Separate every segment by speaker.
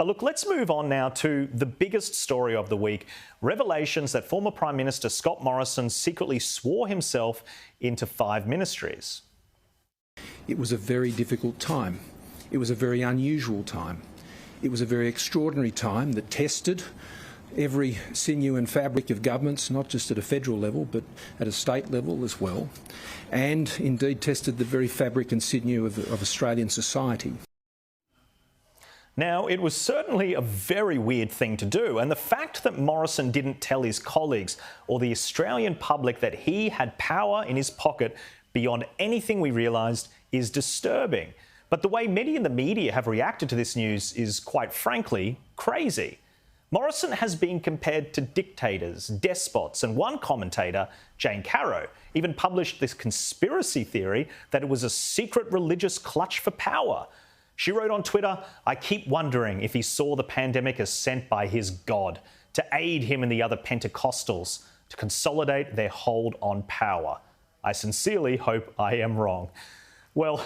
Speaker 1: But look, let's move on now to the biggest story of the week. Revelations that former Prime Minister Scott Morrison secretly swore himself into 5 ministries.
Speaker 2: It was a very difficult time. It was a very unusual time. It was a very extraordinary time that tested every sinew and fabric of governments, not just at a federal level, but at a state level as well, and indeed tested the very fabric and sinew of Australian society.
Speaker 1: Now, it was certainly a very weird thing to do, and the fact that Morrison didn't tell his colleagues or the Australian public that he had power in his pocket beyond anything we realised is disturbing. But the way many in the media have reacted to this news is, quite frankly, crazy. Morrison has been compared to dictators, despots, and one commentator, Caro, even published this conspiracy theory that it was a secret religious clutch for power. She wrote on Twitter, "I keep wondering if he saw the pandemic as sent by his God to aid him and the other Pentecostals to consolidate their hold on power. I sincerely hope I am wrong." Well,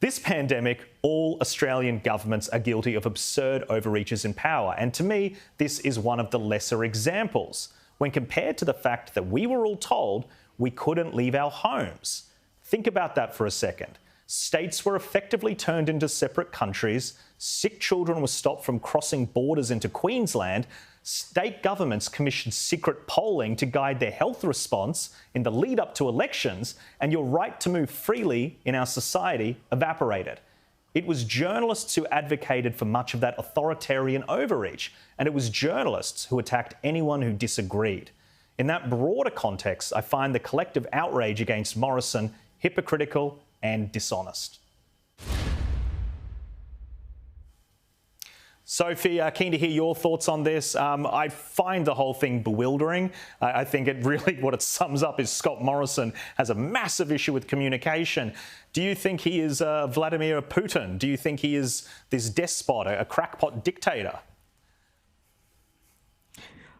Speaker 1: this pandemic, all Australian governments are guilty of absurd overreaches in power. And to me, this is one of the lesser examples when compared to the fact that we were all told we couldn't leave our homes. Think about that for a second. States were effectively turned into separate countries. Sick children were stopped from crossing borders into Queensland. State governments commissioned secret polling to guide their health response in the lead up to elections, and your right to move freely in our society evaporated. It was journalists who advocated for much of that authoritarian overreach, and it was journalists who attacked anyone who disagreed. In that broader context, I find the collective outrage against Morrison hypocritical and dishonest. Sophie, keen to hear your thoughts on this. I find the whole thing bewildering. I think it really, what it sums up is Scott Morrison has a massive issue with communication. Do you think he is Vladimir Putin? Do you think he is this despot, a crackpot dictator?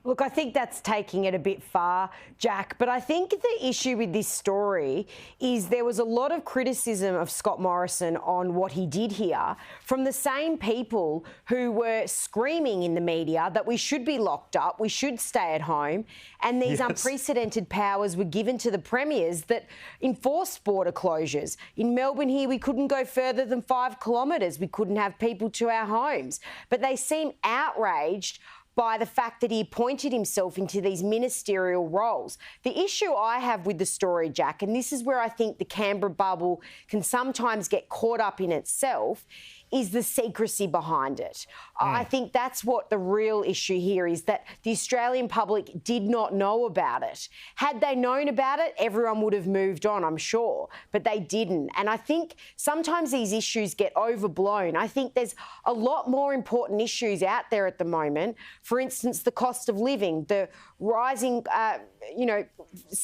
Speaker 3: Look, I think that's taking it a bit far, Jack, but I think the issue with this story is there was a lot of criticism of Scott Morrison on what he did here from the same people who were screaming in the media that we should be locked up, we should stay at home, and these unprecedented powers were given to the premiers that enforced border closures. In Melbourne here, we couldn't go further than 5 kilometres. We couldn't have people to our homes. But they seem outraged by the fact that he appointed himself into these ministerial roles. The issue I have with the story, Jack, and this is where I think the Canberra bubble can sometimes get caught up in itself, is the secrecy behind it. I think that's what the real issue here is, that the Australian public did not know about it. Had they known about it, everyone would have moved on, I'm sure, but they didn't. And I think sometimes these issues get overblown. I think there's a lot more important issues out there at the moment. For instance, the cost of living, the rising,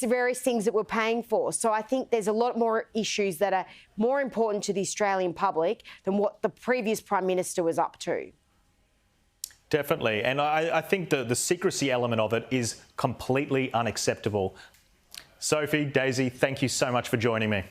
Speaker 3: various things that we're paying for. So I think there's a lot more issues that are more important to the Australian public than what the previous Prime Minister was up to.
Speaker 1: Definitely. And I think the secrecy element of it is completely unacceptable. Sophie, Daisy, thank you so much for joining me.